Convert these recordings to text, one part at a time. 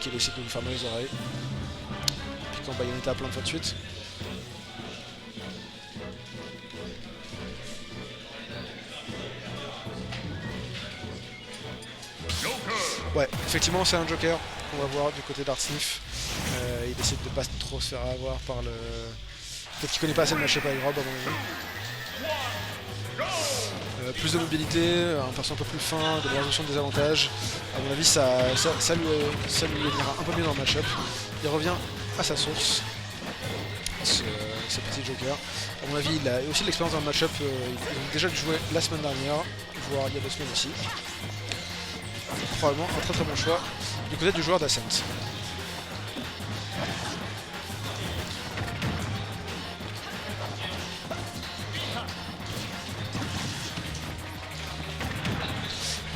qui décide de lui faire mal aux oreilles. Piquant Bayonetta plein de fois de suite. Ouais, effectivement c'est un Joker qu'on va voir du côté d'Artsnif. Il décide de pas trop se faire avoir par le... Peut-être qu'il connaît pas assez de match-up avec Rob à mon avis. Plus de mobilité, un perso un peu plus fin, de la résolution de désavantages. À mon avis ça lui ira un peu mieux dans le match-up. Il revient à sa source, ce petit Joker. À mon avis il a aussi de l'expérience dans le match-up, ils ont déjà joué la semaine dernière, voire il y a 2 semaines aussi. Probablement un très bon choix du côté du joueur d'Ascent.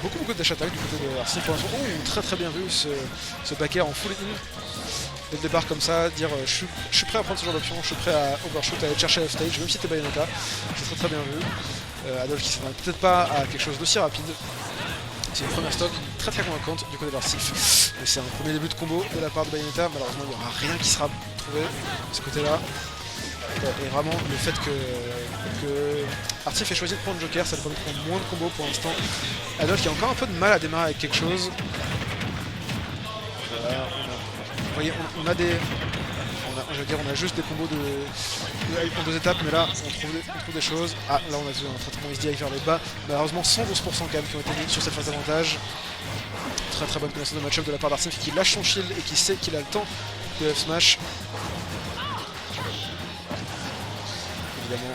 Beaucoup de dash attack du côté de Artsnif pour l'instant. Oh, très bien vu ce back air en full in. Dès le départ comme ça, dire je suis prêt à prendre ce genre d'option, je suis prêt à overshoot, à aller chercher la stage, même si t'es Bayonetta. C'est très bien vu. Adolf qui s'attend peut-être pas à quelque chose d'aussi rapide. C'est une première stock très convaincante du côté d'Artsnif. Mais c'est un premier début de combo de la part de Bayonetta. Malheureusement, il n'y aura rien qui sera trouvé de ce côté-là. Et vraiment, le fait que Artsnif ait choisi de prendre Joker, ça lui permet de prendre moins de combos pour l'instant. Adolf qui a encore un peu de mal à démarrer avec quelque chose. Voilà, vous voyez, on a des... je veux dire, on a juste des combos en 2 étapes, mais là, on trouve des choses. Ah, là, on a vu un traitement SDI vers le bas. Malheureusement, 112% quand même qui ont été mis sur cette phase d'avantage. Très bonne connaissance de match-up de la part d'Artsnif qui lâche son shield et qui sait qu'il a le temps de F-Smash. Évidemment,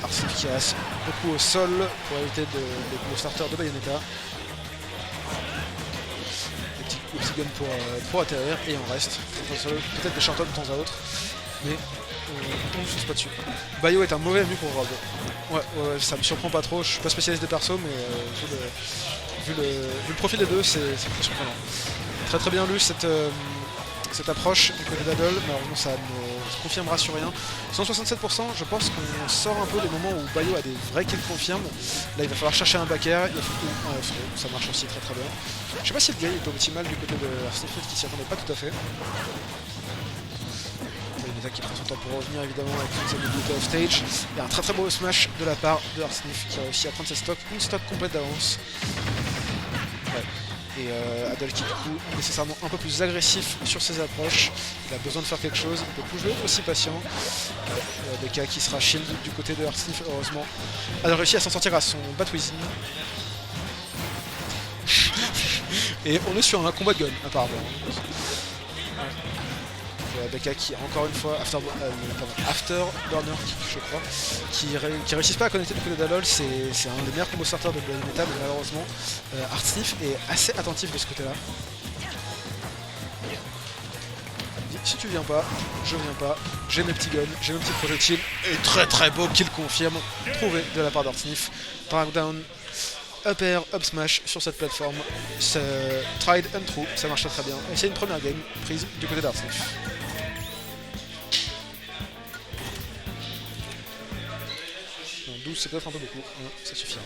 Artsnif qui reste beaucoup au sol pour éviter le starter de Bayonetta. Le petit gun pour atterrir et on reste. Peut-être des short de temps à autre, mais on ne fonce pas dessus. Bayo est un mauvais ami pour Rob. Ouais, ça me surprend pas trop. Je suis pas spécialiste des persos, mais vu le profil des deux, c'est très surprenant. Très bien lu cette approche du côté d'Adol, malheureusement ça ne se confirmera sur rien. 167%, je pense qu'on sort un peu des moments où Bayo a des vrais kills confirmes. Là il va falloir chercher un back air, ça marche aussi très bien. Je sais pas si le gars est optimal du côté de Artsnif qui s'y attendait pas tout à fait. Bayonetta qui prend son temps pour revenir évidemment avec toute cette mobilité off stage. Il y a un très beau smash de la part de Artsnif qui a réussi à prendre ses stocks, une stock complète d'avance. Et Adol qui du coup est nécessairement un peu plus agressif sur ses approches. Il a besoin de faire quelque chose, il peut plus jouer aussi patient. BK qui sera shield du côté de Artsnif heureusement. Adol réussit à s'en sortir à son Batwizin. Et on est sur un combat de gun apparemment. BK qui encore une fois, Afterburner je crois, qui réussissent pas à connecter du côté d'Adol, c'est un des meilleurs combos starters de Bayonetta, mais malheureusement Artsnif est assez attentif de ce côté là. Si tu viens pas, je viens pas, j'ai mes petits guns, j'ai mes petits projectiles, et très beau kill confirme, trouvé de la part d'Artsnif. Drag down, up air, up smash sur cette plateforme, tried and true, ça marche très bien, et c'est une première game prise du côté d'Artsnif. 12 c'est peut-être un peu beaucoup, ça suffira.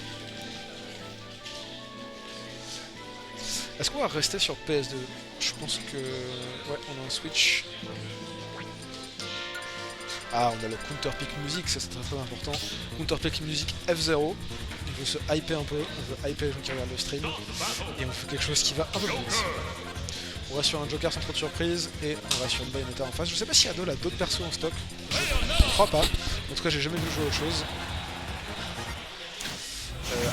Est-ce qu'on va rester sur PS2? Je pense que... ouais, on a un switch. Ah, on a le counter pick music, ça c'est très important. Counter pick music F0. On veut se hyper un peu, on veut hyper les gens qui regardent le stream. Et on fait quelque chose qui va un peu plus vite. On va sur un Joker sans trop de surprise et on va sur une Bayonetta en face. Je sais pas si Adol a d'autres persos en stock. Je crois pas. En tout cas, j'ai jamais vu jouer autre chose.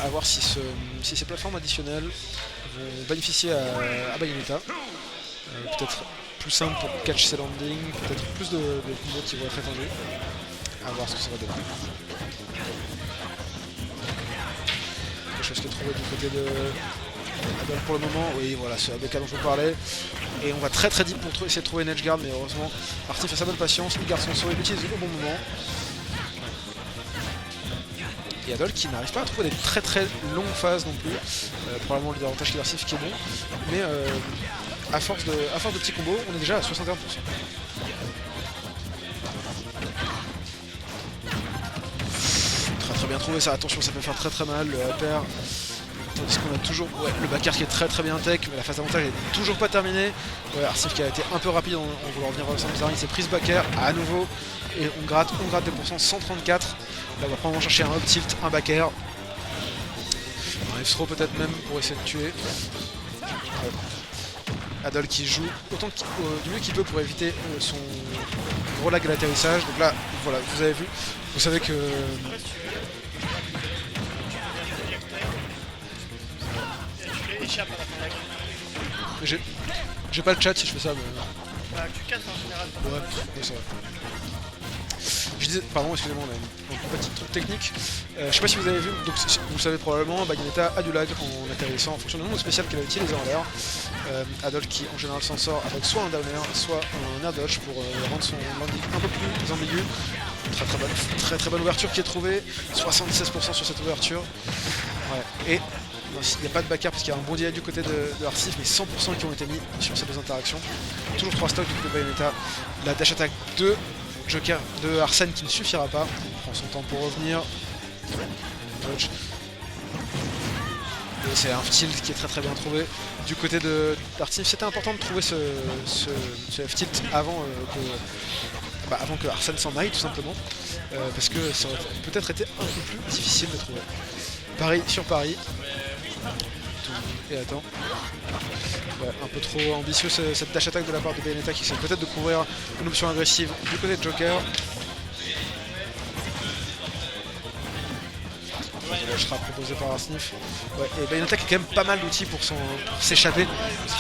À voir si ces plateformes additionnelles vont bénéficier à Bayonetta. Peut-être plus simple pour catch ses landings, peut-être plus de combos qui vont être étendus. À voir ce que ça va donner. Quelque chose qui est trouvé du côté de Adol pour le moment. Oui, voilà, c'est ABK dont je vous parlais. Et on va très deep pour essayer de trouver une edge guard, mais heureusement, Artsnif a sa bonne patience, il garde son saut, il l'utilise au bon moment. Et Adol qui n'arrive pas à trouver des très longues phases non plus. Probablement le désavantage d'Artsnif qui est bon. Mais à force de petits combos, on est déjà à 61%. Très bien trouvé ça, attention ça peut faire très mal, le upper Puisqu'on a toujours le backer qui est très bien tech, mais la phase d'avantage est toujours pas terminée. Ouais, Arsif qui a été un peu rapide en voulant revenir au centre bizarre, il s'est pris ce backer à nouveau. Et on gratte des pourcents, 134. Là on va probablement chercher un up tilt, un backer. Un F-throw peut-être même pour essayer de tuer. Adol qui joue autant du mieux qu'il peut pour éviter son gros lag à l'atterrissage. Donc là, voilà, vous avez vu, vous savez que... J'ai pas le chat si je fais ça, mais... Bah, tu casses en général. Ouais, c'est vrai. Je disais, pardon, excusez-moi, on a un petit truc technique. Je sais pas si vous avez vu, donc vous le savez probablement, Bayonetta a du lag en atterrissant en fonction du nombre spécial qu'elle a utilisé en l'air. Adol qui en général s'en sort avec soit un down air, soit un air dodge pour rendre son landing un peu plus ambigu. Très bonne ouverture qui est trouvée, 76% sur cette ouverture. Ouais. Et il n'y a pas de backer parce qu'il y a un bon delay du côté de Arsif, mais 100% qui ont été mis sur ces deux interactions. Toujours 3 stocks du côté de Bayonetta. La dash attack de Joker de Arsène qui ne suffira pas. Il prend son temps pour revenir. Dodge. Et c'est un tilt qui est très bien trouvé. Du côté d'Arsif, c'était important de trouver ce F-tilt avant que Arsène s'en aille tout simplement. Parce que ça aurait peut-être été un peu plus difficile de trouver. Paris sur Paris. Et attends. Ouais, un peu trop ambitieux cette dash attack de la part de Bayonetta qui essaie peut-être de couvrir une option agressive du côté de Joker. Le sera proposé par Arsnif. Ouais, et Bayonetta qui a quand même pas mal d'outils pour s'échapper.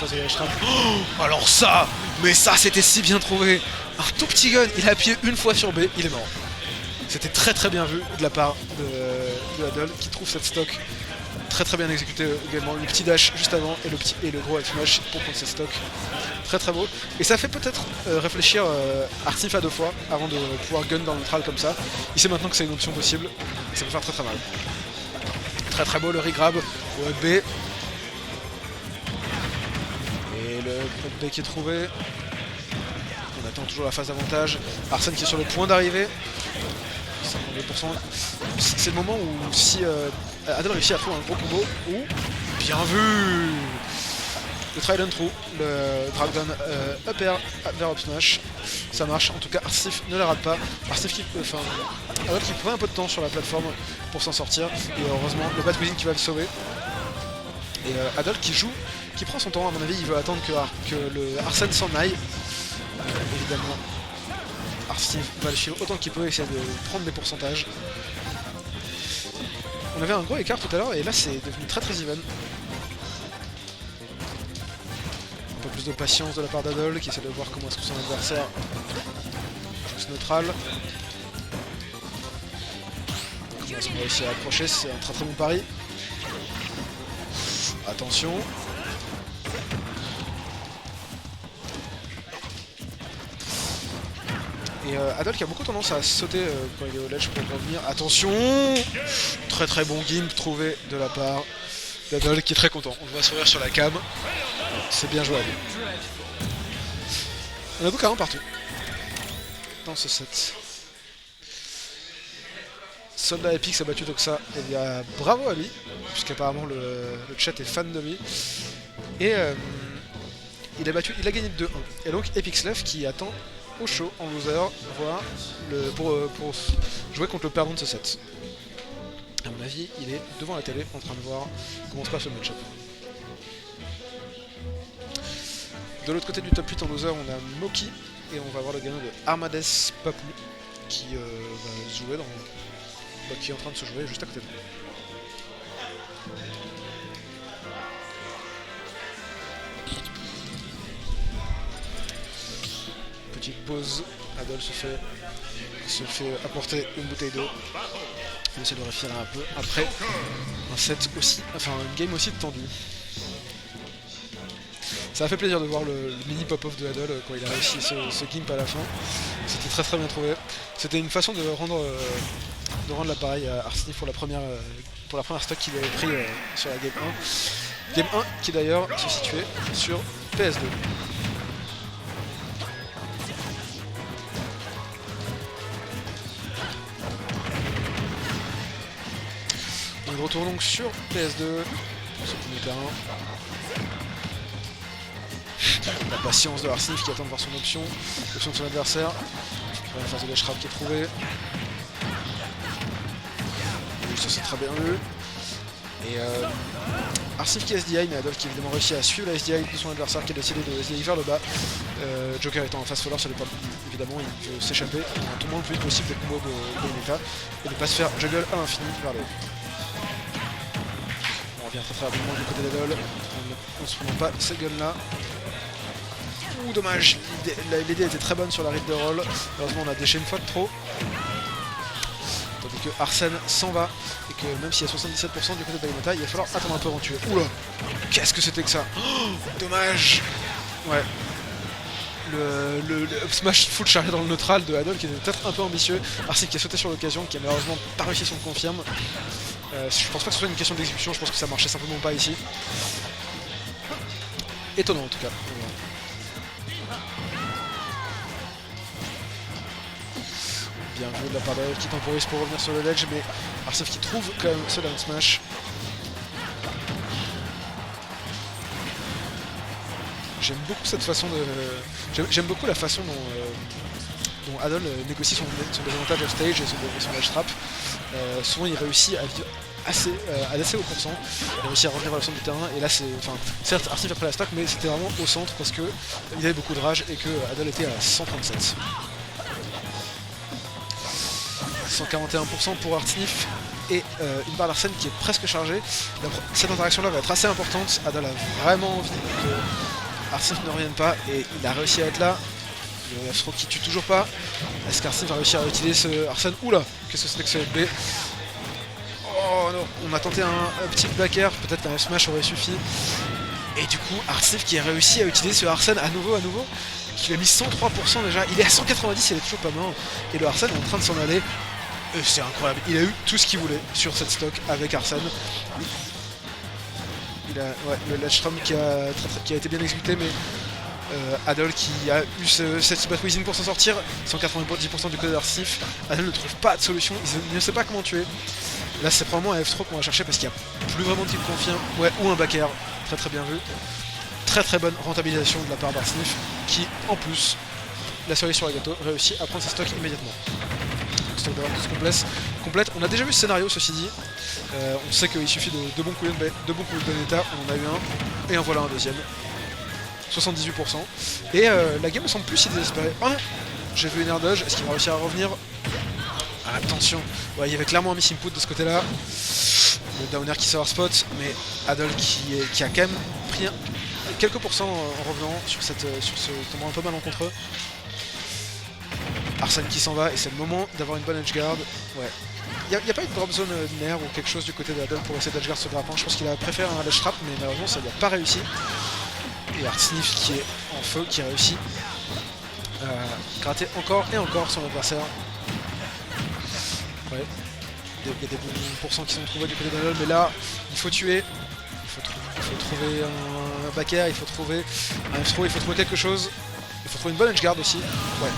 Oh, alors ça, mais ça c'était si bien trouvé. Un tout petit gun, il a appuyé une fois sur B, il est mort. C'était très bien vu de la part de Adol qui trouve cette stock. Très bien exécuté également, le petit dash juste avant et le gros F-smash pour prendre cette stock. Très beau. Et ça fait peut-être réfléchir Arsnif à 2 fois avant de pouvoir gun dans le neutral comme ça. Il sait maintenant que c'est une option possible. Et ça peut faire très mal. Très beau le regrab au B. Et le B qui est trouvé. On attend toujours la phase d'avantage. Arsène qui est sur le point d'arriver. 52%. C'est le moment où si Adol réussit à faire un gros combo, bien vu le Trident True, le Dragon Up Air vers Up Smash, ça marche, en tout cas Arsif ne la rate pas. Arsif Adol qui prend un peu de temps sur la plateforme pour s'en sortir, et heureusement le Bat Wizing qui va le sauver. Et Adol qui prend son temps, à mon avis il veut attendre que le Arsène s'en aille, évidemment. Arsif va le suivre autant qu'il peut, essayer de prendre des pourcentages. On avait un gros écart tout à l'heure et là c'est devenu très even. Un peu plus de patience de la part d'Adol qui essaie de voir comment est-ce que son adversaire joue ce neutral. Comment est-ce qu'on réussit à accrocher, c'est un très bon pari. Attention. Et Adol qui a beaucoup tendance à sauter quand il est au ledge pour revenir. Attention! Très bon gimp trouvé de la part d'Adol qui est très content. On le voit sourire sur la cam. C'est bien joué à lui. On a donc un partout dans ce set. Soldat Epic s'est battu Doxa. Et bien bravo à lui, puisqu'apparemment le chat est fan de lui. Et il a gagné de 2-1. Et donc Epic Slef qui attend au show en loser, voir pour jouer contre le perdant de ce set. À mon avis, il est devant la télé en train de voir comment se passe le match-up. De l'autre côté du top 8 en loser, on a Moki et on va voir le gagnant de Armades Papou qui va jouer qui est en train de se jouer juste à côté de nous. Petite pause, Adol se fait apporter une bouteille d'eau. Il essaie de réfléchir un peu après une game aussi tendue. Ça a fait plaisir de voir le mini pop-off de Adol quand il a réussi ce gimp à la fin. C'était très bien trouvé. C'était une façon de rendre l'appareil à Arsnif pour la première stock qu'il avait pris sur la game 1. Game 1 qui d'ailleurs se situait sur PS2. On retourne donc sur PS2 ce premier terrain. La patience de Arsnif qui attend de voir son option de son adversaire. La phase de ledge trap qui est trouvée. Oui, ça c'est très bien vu. Et Arsnif qui est SDI, mais Adolf qui a évidemment réussi à suivre la SDI de son adversaire qui a décidé de SDI vers le bas. Joker étant en fast follower, ça dépend évidemment, il veut s'échapper en tombant le plus vite possible des combos de Bayonetta et ne pas se faire juggle à l'infini vers le haut. On revient très rapidement du côté d'Adol en ne se prenant pas cette gun là. Ouh, dommage, l'idée était très bonne sur la read de roll. Heureusement, on a déché une fois de trop. Tandis que Arsène s'en va et que même s'il y a 77% du côté de Bayonetta, il va falloir attendre un peu avant de tuer. Oula, qu'est-ce que c'était que ça? Oh, dommage. Ouais. Le up smash full chargé dans le neutral de Adol qui était peut-être un peu ambitieux. Arsène qui a sauté sur l'occasion, qui a malheureusement pas réussi son confirme. Je pense pas que ce soit une question d'exécution, je pense que ça marchait simplement pas ici. Étonnant en tout cas. Bien vu de la part d'Adol qui temporise pour revenir sur le ledge, mais Arsène qui trouve quand même ce down smash. J'aime beaucoup cette façon de... J'aime beaucoup la façon dont Adol négocie son désavantage off stage et son ledge trap. Souvent il réussit à vivre à assez haut pourcent, il a réussi à revenir vers le centre du terrain et là c'est... Enfin, certes Arsnif a pris la stock mais c'était vraiment au centre parce que il avait beaucoup de rage et que Adol était à 137. 141% pour Arsnif et une barre d'Arsène qui est presque chargée. Cette interaction là va être assez importante. Adol a vraiment envie que Arsnif ne revienne pas et il a réussi à être là. Le F-throw qui tue toujours pas. Est-ce qu'Arsnif va réussir à utiliser ce Arsène? Oula, qu'est-ce que c'est que ce FB? Oh non, on a tenté un petit back air, peut-être qu'un F-smash aurait suffi. Et du coup, Arsnif qui a réussi à utiliser ce Arsène à nouveau, qui lui a mis 103% déjà. Il est à 190, il est toujours pas mort. Et le Arsène est en train de s'en aller. C'est incroyable, il a eu tout ce qu'il voulait sur cette stock avec Arsène. Il a le ledge trap qui a été bien exécuté, mais Adol qui a eu cette bat wheezing pour s'en sortir. 190% du côté d'Arsnif. Adol ne trouve pas de solution, il ne sait pas comment tuer. Là c'est probablement un F-throw qu'on va chercher parce qu'il n'y a plus vraiment de type confirme. Ouais, ou un back air, très très bien vu. Très très bonne rentabilisation de la part d'Arsnif qui en plus, la cerise sur le gâteau, réussit à prendre ses stocks immédiatement. Stock d'avoir tout complète. On a déjà vu ce scénario ceci dit. On sait qu'il suffit de deux bons coups de Bayonetta, on en a eu un, et en voilà un deuxième. 78%. Et la game me semble plus si désespérée. Oh non, j'ai vu une air dodge, est-ce qu'il va réussir à revenir? Attention, ouais, il y avait clairement un miss input de ce côté-là. Le downer qui sort spot, mais Adol qui a quand même pris quelques pourcents en revenant sur ce tombant un peu mal en contre eux. Arsène qui s'en va et c'est le moment d'avoir une bonne edgeguard. Ouais. Il n'y a pas eu de drop zone linéaire ou quelque chose du côté d'Adol pour essayer d'edgeguard ce grappin. Je pense qu'il a préféré un ledge trap, mais malheureusement ça n'a pas réussi. Et Arsnif qui est en feu, qui réussit à gratter encore et encore son adversaire. Ouais. Il y a des bons pourcents qui sont trouvés du côté d'Adol, mais là, il faut tuer. Il faut trouver un back air, il faut trouver un F-throw, il faut trouver quelque chose. Il faut trouver une bonne edgeguard aussi. Ouais.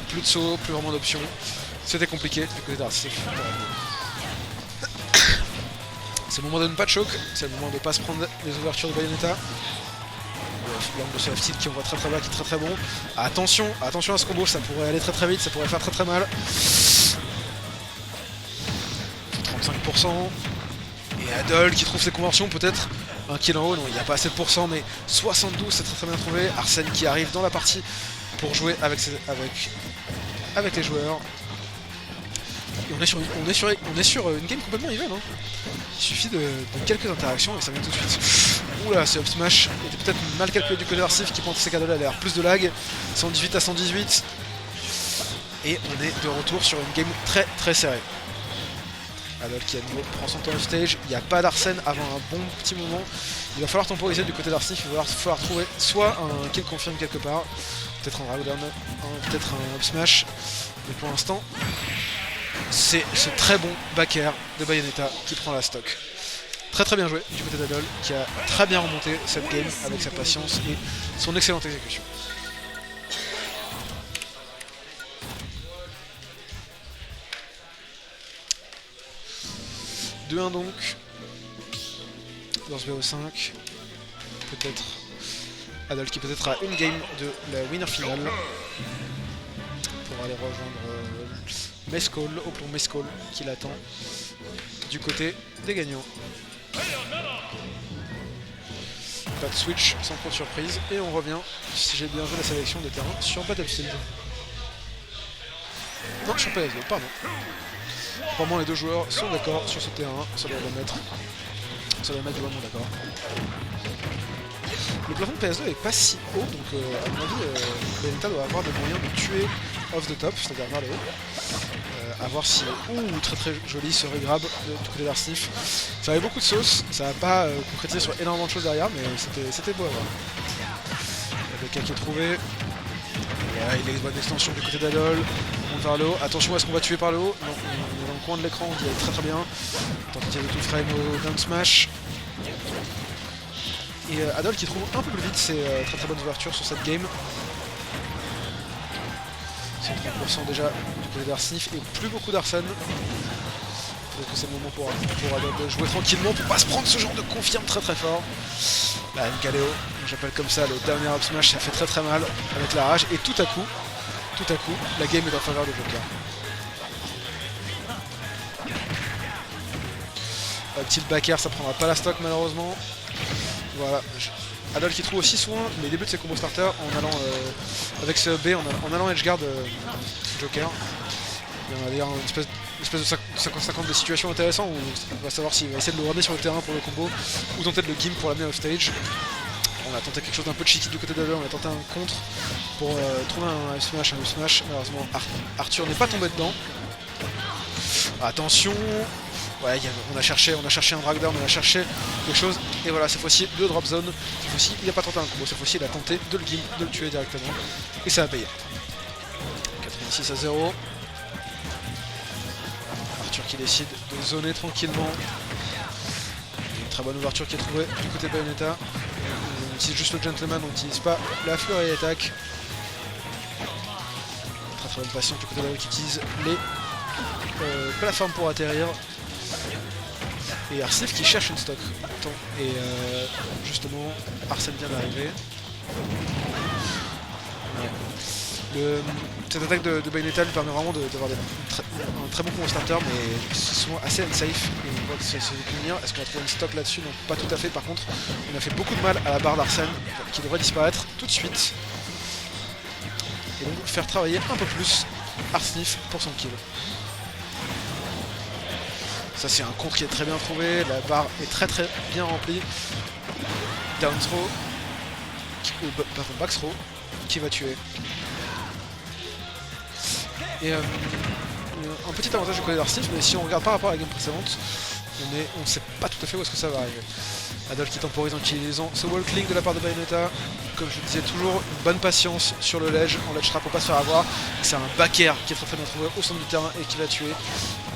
Plus de saut, plus vraiment d'options. C'était compliqué du côté d'Arsnif. C'est le moment de ne pas de choke, c'est le moment de ne pas se prendre les ouvertures de Bayonetta. L'angle de ce F-tilt qui envoie très très bas, qui est très très bon. Attention, attention à ce combo, ça pourrait aller très très vite, ça pourrait faire très très mal. 35%. Et Adol qui trouve ses conversions, peut-être un kill en haut, non il n'y a pas assez de pourcents, mais 72 c'est très très bien trouvé. Arsène qui arrive dans la partie pour jouer avec les joueurs. Et on est sur une game complètement even. Hein. Il suffit de quelques interactions et ça vient tout de suite. Oula, ce up smash était peut-être mal calculé du côté d'Arsnif qui pensait qu'Adol allait avoir plus de lag. 118 à 118. Et on est de retour sur une game très très serrée. Adol qui à nouveau prend son temps off stage. Il n'y a pas d'Arsène avant un bon petit moment. Il va falloir temporiser du côté d'Arsnif. Il va falloir trouver soit un kill confirm quelque part. Peut-être un drag down, peut-être un up smash. Mais pour l'instant, c'est ce très bon back air de Bayonetta qui prend la stock. Très très bien joué du côté d'Adol qui a très bien remonté cette game avec sa patience et son excellente exécution. « 2-1 donc. Burst BO5. Peut-être Adol qui peut-être a une game de la winner finale. Pour aller rejoindre Mescall, au plomb Mescall qui l'attend du côté des gagnants. Pas de switch sans trop de surprise. Et on revient, si j'ai bien vu la sélection des terrains, sur Battlefield. Non, sur PS2, pardon. Apparemment les deux joueurs sont d'accord sur ce terrain, ça doit le mettre. Ça doit mettre vraiment d'accord. Le plafond de PS2 est pas si haut, donc à mon avis, Bayonetta doit avoir des moyens de tuer off the top, c'est-à-dire vers le haut. À voir si... Ouh, très très joli ce regrab du côté d'Arsnif. Ça avait beaucoup de sauce, ça n'a pas concrétisé sur énormément de choses derrière, mais c'était beau à voir. Le cas qui est trouvé. Ouais, il est bonne extension du côté d'Adol. On monte vers le haut. Attention, est-ce qu'on va tuer par le haut? Non, on est dans le coin de l'écran, on dit très très bien. Tentative de tout frame au down smash. Et Adol qui trouve un peu plus vite ses très très bonnes ouvertures sur cette game. 130% déjà du côté d'Arsnif et plus beaucoup d'Arsène. Donc c'est le moment pour Adol de jouer tranquillement pour pas se prendre ce genre de confirme très très fort. Là, Ngaleo, j'appelle comme ça le dernier up smash, ça fait très très mal avec la rage et tout à coup, la game est en faveur de Joker. Petit back air, ça prendra pas la stock malheureusement. Voilà. Adol qui trouve aussi soin les débuts de ses combos starter en allant avec ce B, en allant edgeguard Joker. Et on va dire une espèce de 50-50 de situation intéressant où on va savoir s'il va essayer de le ramener sur le terrain pour le combo ou tenter de le gimp pour l'amener off stage. On a tenté quelque chose d'un peu cheeky du côté d'Adol, on a tenté un contre pour trouver un smash, malheureusement Arthur n'est pas tombé dedans. Attention. Ouais, on a cherché un drag down, on a cherché quelque chose, et voilà, cette fois-ci, le drop zone, cette fois-ci, il n'a pas tenté un combo, cette fois-ci, il a tenté de le gimp, de le tuer directement, et ça a payé. 86-0. Arthur qui décide de zoner tranquillement. Une très bonne ouverture qui est trouvée du côté de Bayonetta. On utilise juste le gentleman, on n'utilise pas la flurry attack. Très très bonne patience du côté de qui utilise les plateformes pour atterrir. Et Arsnif qui cherche une stock. Et justement, Arsène vient d'arriver. Ouais. Cette attaque de Bayonetta lui permet vraiment d'avoir un très bon combo starter, mais souvent assez unsafe. Et on voit que c'est venir. Est-ce qu'on va trouver une stock là-dessus? Non, pas tout à fait. Par contre, on a fait beaucoup de mal à la barre d'Arsène, qui devrait disparaître tout de suite. Et donc faire travailler un peu plus Arsnif pour son kill. Ça c'est un contre qui est très bien trouvé, la barre est très très bien remplie. Down throw, pardon, back throw, qui va tuer. Et un petit avantage du côté d'Arsnif, mais si on regarde par rapport à la game précédente, on ne sait pas tout à fait où est-ce que ça va arriver. Adol qui temporise en utilisant ce wall click de la part de Bayonetta. Comme je disais, toujours une bonne patience sur le ledge, en ledge trap pour pas se faire avoir. C'est un back air qui est très bien trouvé au centre du terrain et qui va tuer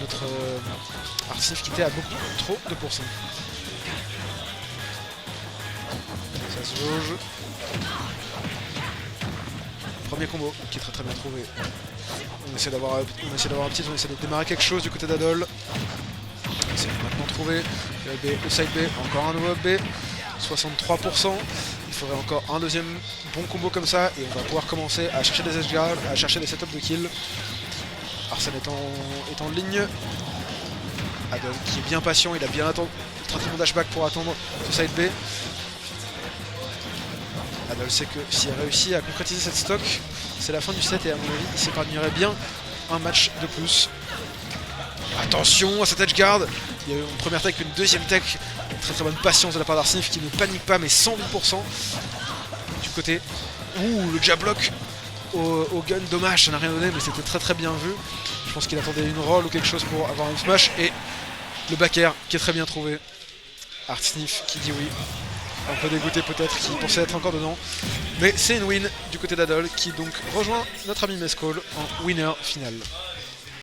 notre Arsnif qui était à beaucoup trop de pourcents. Ça se jauge. Premier combo qui est très bien trouvé. On essaie d'avoir un petit, on essaie de démarrer quelque chose du côté d'Adol. C'est maintenant trouvé le side B, encore un nouveau B, 63%. Il faudrait encore un deuxième bon combo comme ça et on va pouvoir commencer à chercher des edge guards, à chercher des setups de kill. Arsène est en ligne. Adol qui est bien patient, il a bien attendu, très bon dashback pour attendre ce side B. Adol sait que s'il réussit à concrétiser cette stock, c'est la fin du set et à mon avis il s'épargnerait bien un match de plus. Attention à cette edge guard. Il y a eu une première tech, une deuxième tech. Très bonne patience de la part d'Arsnif qui ne panique pas, mais 108% du côté. Ouh, le jab block au gun. Dommage, ça n'a rien donné, mais c'était très bien vu. Je pense qu'il attendait une roll ou quelque chose pour avoir une smash. Et le back air qui est très bien trouvé. Arsnif qui dit oui. Un peu dégoûté peut-être, qui pensait être encore dedans. Mais c'est une win du côté d'Adol qui donc rejoint notre ami Mescall en winner final.